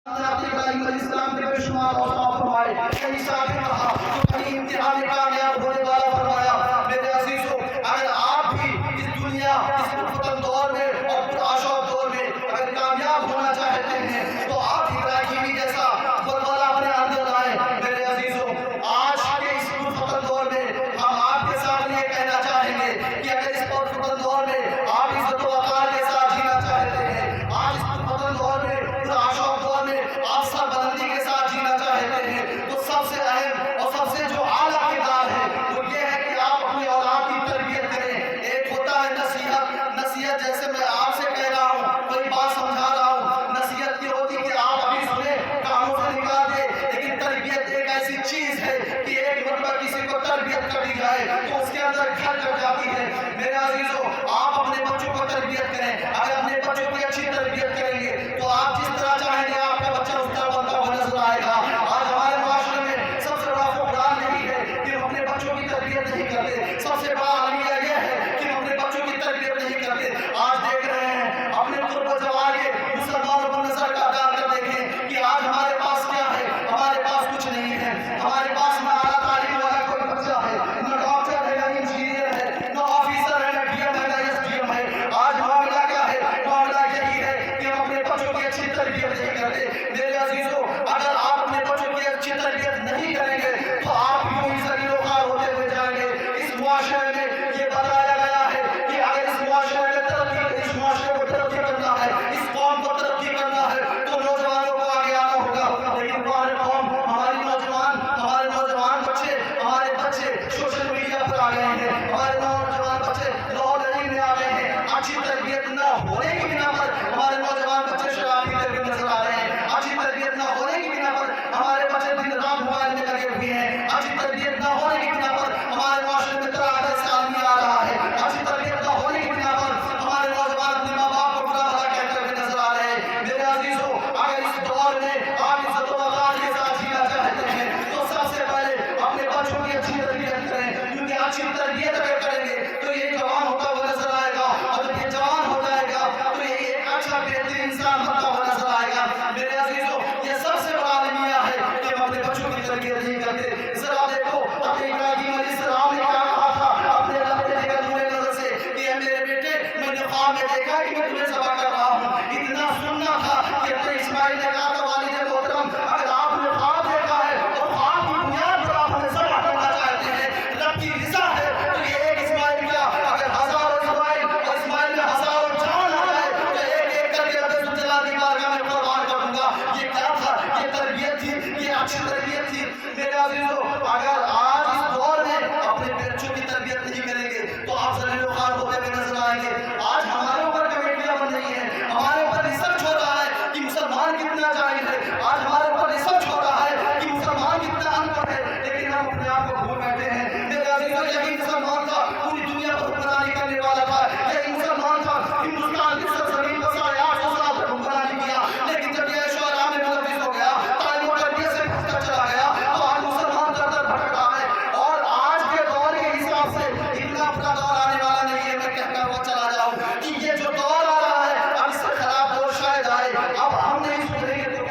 اپنے ابراہیم علیہ السلام کے بے شمار اوصاف فرمائے، کئی ساتھ کہا تو کئی امتحان کامیاب ہونے والا فرمایا۔ میرے عزیزوں، اگر آپ بھی اس دنیا اس فتن دور میں اور آشوب دور میں اگر کامیاب ہونا چاہتے ہیں تو آپ ابراہیمی جیسا بلبلہ اپنے اندر لائیں۔ میرے عزیزوں، آج کے اس فتن دور میں ہم آپ کے سامنے یہ کہنا چاہیں گے کہ اگر اس فتن دور میں آپ عزت و وقار کے ساتھ جینا چاہتے ہیں، آج اس فتن دور میں آشوب دور میں آپ سب بلندی کے ساتھ جینا چاہتے ہیں، تو سب سے اہم اور سب سے جو اعلیٰ کردار ہے وہ یہ ہے کہ آپ اپنی اولاد کی تربیت کریں۔ ایک ہوتا ہے نصیحت جیسے میں آپ سے کہہ رہا ہوں، کوئی بات سمجھا رہا ہوں، نصیحت یہ ہوتی کہ آپ ابھی سنیں کانوں سے نکال دیں، لیکن تربیت ایک ایسی چیز ہے کہ ایک مرتبہ کسی کو تربیت کر دی جائے تو اس کے اندر گھر کر جاتی ہے۔ میرے عزیزوں، آپ اپنے بچوں کو تربیت کریں۔ اگر اپنے بچوں کی اچھی تربیت کریں گے تو آپ جس طرح چاہیں گے آپ کا بچہ اس طرح بنتا ہوا نظر آئے گا۔ آج ہمارے معاشرے میں سب سے بڑا فقدان یہی ہے کہ ہم اپنے بچوں کی تربیت نہیں کرتے۔ سب سے بڑا المیہ یہ ہے کہ ہم اپنے بچوں کی تربیت نہیں کرتے۔ آج دیکھ رہے ہیں اپنے قرب جوار کے مسلمانوں پر نظر کا ڈال کر دیکھیں کہ آج ہمارے پاس کیا ہے۔ ہمارے پاس کچھ نہیں ہے۔ ہمارے پاس نہ اعلیٰ تعلیم والا کوئی بچہ ہے، نہ ڈاکٹر ہے، نہ انجینئر ہے، نہ آفیسر ہے، نہ ڈی ایم ہے، نہ ایس ڈی ایم ہے۔ آج معاملہ کیا ہے؟ معاملہ یہی ہے کہ ہم اپنے بچوں کی اچھی تربیت نہیں کرتے۔ میرے عزیزوں، اگر آپ اپنے بچوں کی اچھی تربیت نہیں کریں گے تو آپ یوں ہی ذلیل و خوار ہوتے ہوئے جائیں گے۔ اس معاشرے میں یہ بتایا گیا ہے کہ اگر اس معاشرے کو ترقی کرنا ہے، اس قوم کو ترقی کرنا ہے تو نوجوانوں کو آگے آنا ہوگا۔ لیکن ہمارے قوم، ہمارے نوجوان بچے سوشل میڈیا پر آ گئے ہیں، ہمارے نوجوان بچے لاہور علی میں آ گئے ہیں۔ اچھی تربیت نہ ہونے کی بنا پر ہمارے نوجوان بچے شرابی ہوتے نظر آ رہے ہیں۔ اچھی تربیت نہ ہونے کی بنا پر ہمارے بچے دن رات موبائل میں لگے ہوئے ہیں۔ اچھی تربیت نہ ہونے کی بنا پر ہمارے معاشرے میں تراہنے سے آدمی آ رہا ہے۔ اچھی تربیت نہ ہونے کی بنا پر ہمارے نوجوان اپنے ماں باپ کو برا بھلا کہتے ہوئے نظر آ رہے ہیں۔ میرے عزیزوں، اگر اس دور میں آپ عزت و وقار کے ساتھ جینا چاہتے ہیں تو سب سے پہلے اپنے بچوں کی اچھی تربیت کریں، کیونکہ اچھی تربیت اگر کریں گے تو یہ جوان ہوتا ہوا نظر آئے گا، اور جب یہ جوان ہو جائے گا تو یہ ایک اچھا بہترین انسان بنتا ہوا نظر آئے گا۔ میرے عزیزوں، یہ سب سے بڑا المیہ ہے کہ ہم اپنے بچوں کی تربیت نہیں کرتے۔ ذرا دیکھو اپنے ابراہیم علیہ السلام نے کیا کہا تھا اپنے اللہ کے نور نظر سے کہ اے میرے بیٹے، میں نے خواب میں دیکھا کہ میں تمہیں ذبح کر رہا ہوں۔ اتنا سننا تھا کہ اپنے اسماعیل نے کہا تھا والد محترم، اگر آپ نے خواب دیکھا ہے اور خواب کی بنیاد پر آپ ہمیں ذبح کرنا چاہتے ہیں، رب کی رضا ہے تو یہ ایک اسماعیل کیا اگر ہزاروں اسماعیل اور اسماعیل میں ہزاروں جان آ جائے تو ایک ایک کر کے رب الجلال کی بارگاہ میں قربان کر دوں گا۔ یہ کیا تھا؟ یہ تربیت تھی، یہ اچھی تربیت تھی۔ میرے عزیزوں، اگر آج اس دور میں اپنے بچوں کی تربیت نہیں کریں گے تو آپ ذلیل و خوار ہوتے ہوئے نظر آئیں گے۔ آج ہمارے اوپر کمیٹیاں بن رہی ہیں، ہمارے اوپر ریسرچ ہو رہا ہے کہ مسلمان کتنا جاہل ہے، آج ہمارے اوپر ریسرچ ہو رہا ہے کہ مسلمان کتنا ان پڑھ ہے، لیکن ہم اپنے آپ کو بھول بیٹھے ہیں۔ میرے عزیزوں، یہی مسلمان تھا پوری دنیا پر حکمرانی کرنے والا تھا، یہی مسلمان تھا ہندوستان کی سرزمین پر 850 سال تک حکمرانی کیا، لیکن جب یہ عیش و آرام میں ملوث ہو گیا، تعلیم و تربیت سے بھٹک کر چلا گیا تو آج مسلمان در در بھٹکا ہے۔ اور آج کے دور کے حساب سے اتنا بڑا دور آنے والا نہیں ہے، میں کہہ کر وہ چلا جاؤں کہ یہ جو دور آ رہا ہے اب اس سے خراب دور شاید آئے۔ اب ہم نہیں سدھریں گے تو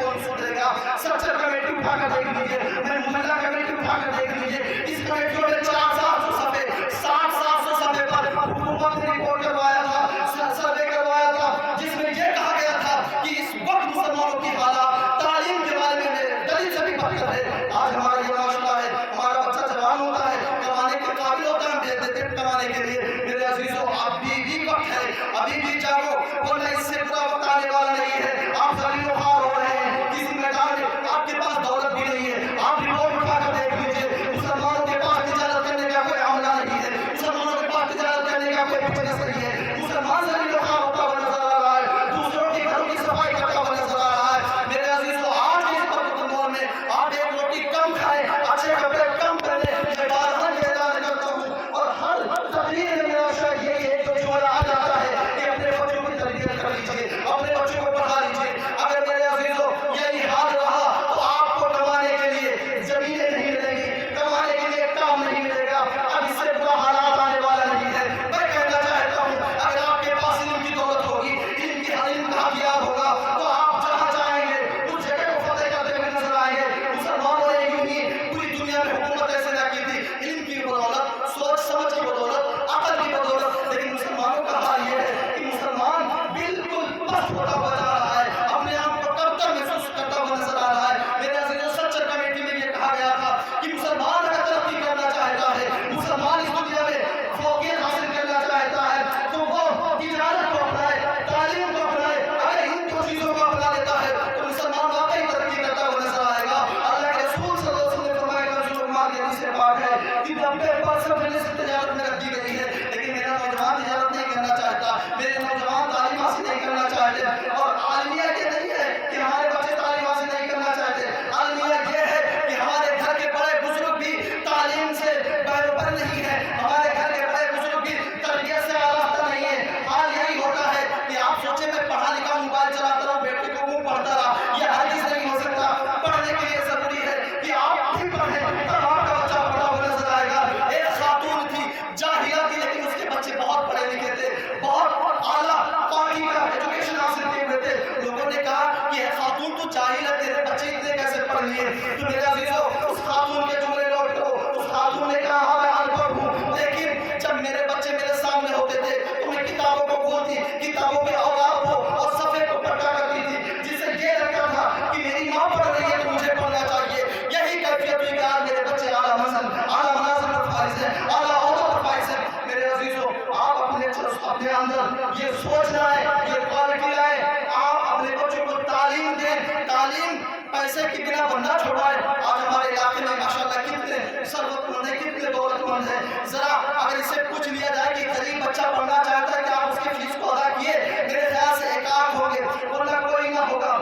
जाहिल है, तेरे बच्चे इतने कैसे पढ़ लिए? तो मेरे अजीजों, उस खातून के जुमले नोट करो। उस खातून ने कहा हाँ मैं अनपढ़ हूँ, लेकिन जब मेरे बच्चे मेरे सामने होते थे तो मैं किताबों को खोलती, किताबों के औलाद को और सफ़े को पढ़ा करती थी, जिससे ये लगता था कि मेरी माँ पढ़ रही है तो मुझे पढ़ना चाहिए। यही कैफियत हुई कि आज मेरे बच्चे आला मसल, आला मनाज़िल पर फाइज़ हैं, आला औहदा पर फाइज़ हैं। मेरे अजीजों, आप अपने अंदर ये सोचना है, ये क्वालिटी लाए, आप अपने बच्चों को तालीम दें। तालीम पैसे की बिना बनना छोड़वाए। आज हमारे इलाके में माशाल्लाह कितने सर्वतमंद हैं, कितने दौलतमंद हैं। जरा अगर इससे पूछ लिया जाए कि गरीब बच्चा पढ़ना चाहता है कि आप उसकी फीस को अदा किए, मेरे ख्याल से एक आध होंगे, वरना कोई ना होगा।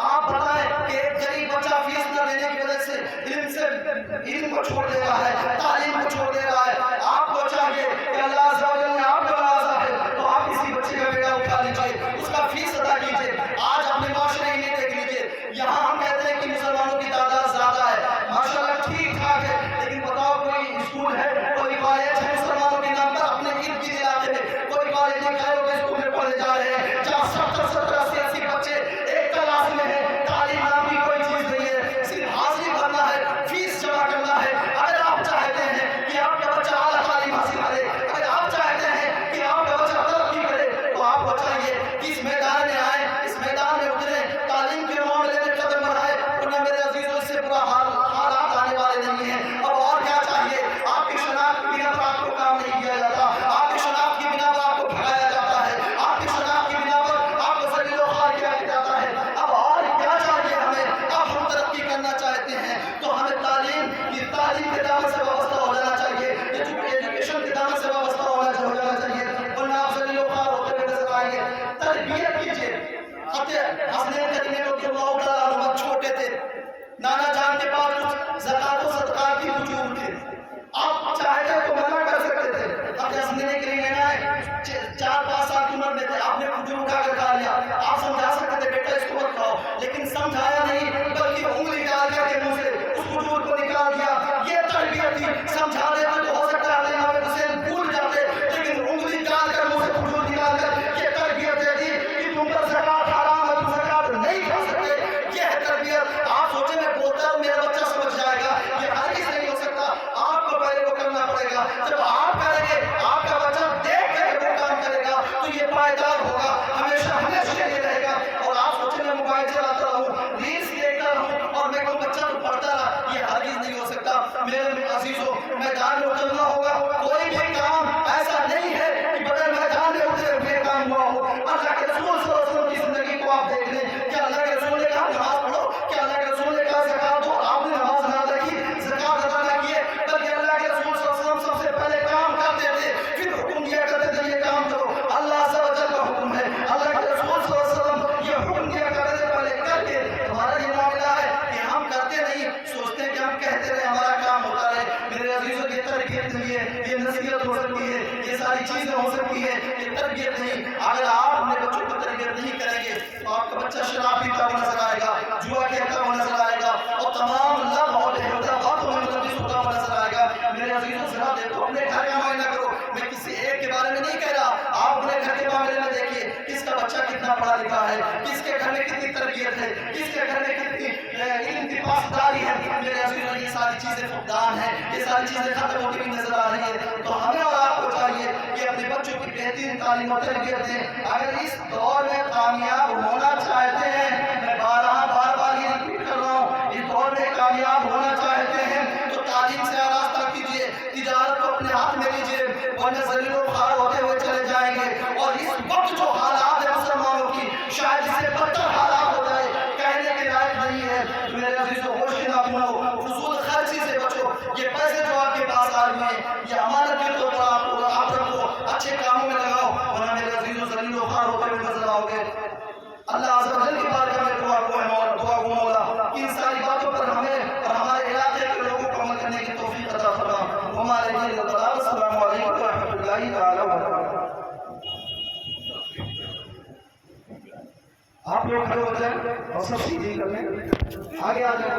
आप बताएं कि एक गरीब बच्चा फीस न देने की वजह से इल्म को छोड़ दे रहा है, तालीम को छोड़ दे रहा है। आपको चाहिए कि अल्लाह अज़्ज़ा व जल ने आपको नवाजा है तो आप किसी बच्चे का बेड़ा उठा लीजिए, उसका फीस अदा कीजिए। आज अपने माशरे में देख लीजिए, यहाँ हम कहते हैं कि मुसलमानों की तादाद ज्यादा है, माशाल्लाह ठीक ठाक है, लेकिन बताओ कोई स्कूल है, कोई कॉलेज है मुसलमानों के नाम पर अपने इर्द गिर्द इलाके में? कोई कॉलेज नहीं, खैरों के स्कूल में पढ़े जा रहे हैं जहाँ 70-70, 80 बच्चे एक क्लास में हैं। तालीम नाम की कोई चीज नहीं है, सिर्फ हाजिरी भरना है, फीस जमा करना है। अगर आप चाहते हैं कि आपका बच्चा आला तालीम हासिल करे, अगर आप चाहते हैं कि आपका बच्चा तरक्की करे, तो आपको चाहिए कि इस मैदान में आए, इस मैदान में उतरे, तालीम के मामले में कदम बढ़ाए, वरना मेरे अजीजों इससे बुरा हालात आने वाले नहीं है। अब और क्या चाहिए? आपकी शनाख्त के बिना पर आपको काम नहीं किया जाता, आपकी शनाख्त के बिना पर आपको भगाया जाता है, आपकी शनाख्त के बिना पर आपको ज़लील व ख़ार किया जाता है। अब और क्या चाहिए हमें? अब हम तरक्की करना चाहते हैं तो हमें तालीम के दामन से वाबस्ता हो जाना चाहिए, एजुकेशन के दामन से वाबस्ता हो जाना चाहिए, वरना आप ज़लील व ख़ार होते हुए नजर आएंगे। तरबियत कीजिए। हसनैन करीमी रज़ियल्लाहु तआला अन्हु छोटे थे, नाना जान के पास कुछ ज़कात व सदक़ात की वजूद थे, आप चाहते तो मना कर सकते थे। अब हसनैन करीमी ने 4-5 साल की उम्र में थे, आपने खजूर उठा कर खा लिया, आप समझा सकते थे बेटा इसको मत खाओ, लेकिन समझाया नहीं, बल्कि उंगली डाल करके मुंह से उस खजूर को निकाल दिया। ये तरबियत थी। समझा देते तो हो सकता है इमाम हुसैन भूल जाते, लेकिन उंगली डाल कर मुंह से खजूर निकाल कर ये तरबियत दे दी कि तुम पर ज़कात हराम है, तुम ज़कात नहीं खा सकते। ये है तरबियत। आप सोचे मैं बोलता हूँ मेरा बच्चा समझ जाएगा, ये हरगिज़ नहीं हो सकता। आपको पहले वो करना पड़ेगा। जब आप करेंगे, आपका बच्चा देख कर वो काम करेगा तो ये पायदार होगा, हमेशा हमेशा ये रहेगा। और आप सोचे मैं मोबाइल चलाता रहूँ, रील्स देखता रहूँ और मैं कोई बच्चा तो पढ़ता रहा, ये हरगिज़ नहीं हो सकता। मेरे अजीजों, मैदान में उतरना होगा। कोई भी काम ऐसा नहीं है कि बगैर मैदान में उतरे हुए काम हुआ हो। अल्लाह के रसूल सल्लल्लाहु अलैहि वसल्लम की जिंदगी को आप देख लें, क्या अल्लाह के रसूल ने कहा नमाज पढ़ो, क्या अल्लाह के रसूल ने कहा ज़कात दो, आपने नमाज ना अदा की, ज़कात अदा ना किए, बल्कि अल्लाह के रसूल सल्लल्लाहु अलैहि वसल्लम सबसे पहले काम करते थे, फिर हुक्म दिया करते थे ये काम करो। अल्लाह अज़्ज़ा व जल का हुक्म है, अल्लाह के रसूल सल्लल्लाहु अलैहि वसल्लम ये हुक्म दिया करते थे पहले करके। हमारा ये मामला है कि हम करते नहीं, सोचते हैं कि हम कहते रहे हमारा काम होता रहे। मेरे अजीजों, ये तरबियत नहीं है, ये नसीहत हो सकती है, ये सारी चीजें हो सकती है, ये तरबियत नहीं। अगर आप अपने बच्चों को तरबियत नहीं करेंगे तो आपका बच्चा शराब पीता हुआ नजर आएगा, जुआ खेलता हुआ नजर आएगा और तमाम लग़्व और बातों में मुलव्वस होता हुआ नजर आएगा। मेरे अजीजों, जरा देखो, अपने घर का मायना करो। मैं किसी एक के बारे में नहीं कह रहा, आप अपने घर के मामले में देखिए, किसका बच्चा कितना पढ़ा लिखा है, किसके घर में कितनी तरबियत है, किसके घर में कितनी इल्म की पासदारी है। मेरे अजीजों, ये सारी चीजें फुकदान है, ये सारी चीजें खत्म होती हुई नजर आ रही है। तो हमें और आपको चाहिए कि अपने बच्चों की बेहतरीन तालीम और तरबियत दें। अगर इस दौर में कामयाब होना चाहते हैं, मैं बार बार ये रिपीट कर रहा हूँ, इस दौर में कामयाब होना चाहते हैं तो तालीम से आरास्ता कीजिए, तिजारत को अपने हाथ में लीजिए, वरना ज़लील व ख़ार होते हुए चले जाएंगे। और इस वक्त जो हालात है मुसलमानों की, शायद इससे बदतर हालात हो जाए, कहने के लायक नहीं है। मेरे अजीजों, होश के ना भूलो, फजूल खर्ची से बचो। ये पैसे जो आपके पास आ रहे हैं, ये अमानत के तौर पर आप रखो, अच्छे कामों में लगाओ, वरना मेरे अजीजों ज़लील व ख़ार होते हुए नजर आओगे। अल्लाह अज़्ज़ा व जल की बारगाह में दुआ को मौला इन सारी बातों पर हमें और हमारे इलाके के लोगों को अमल करने की तौफीक अता फरमा। हमारे लिए अस्सलामु अलैकुम व रहमतुल्लाहि तआला व बरकातहू। आप लोग खड़े हो जाएं और सब सीधी कर लें, आगे आ जाए।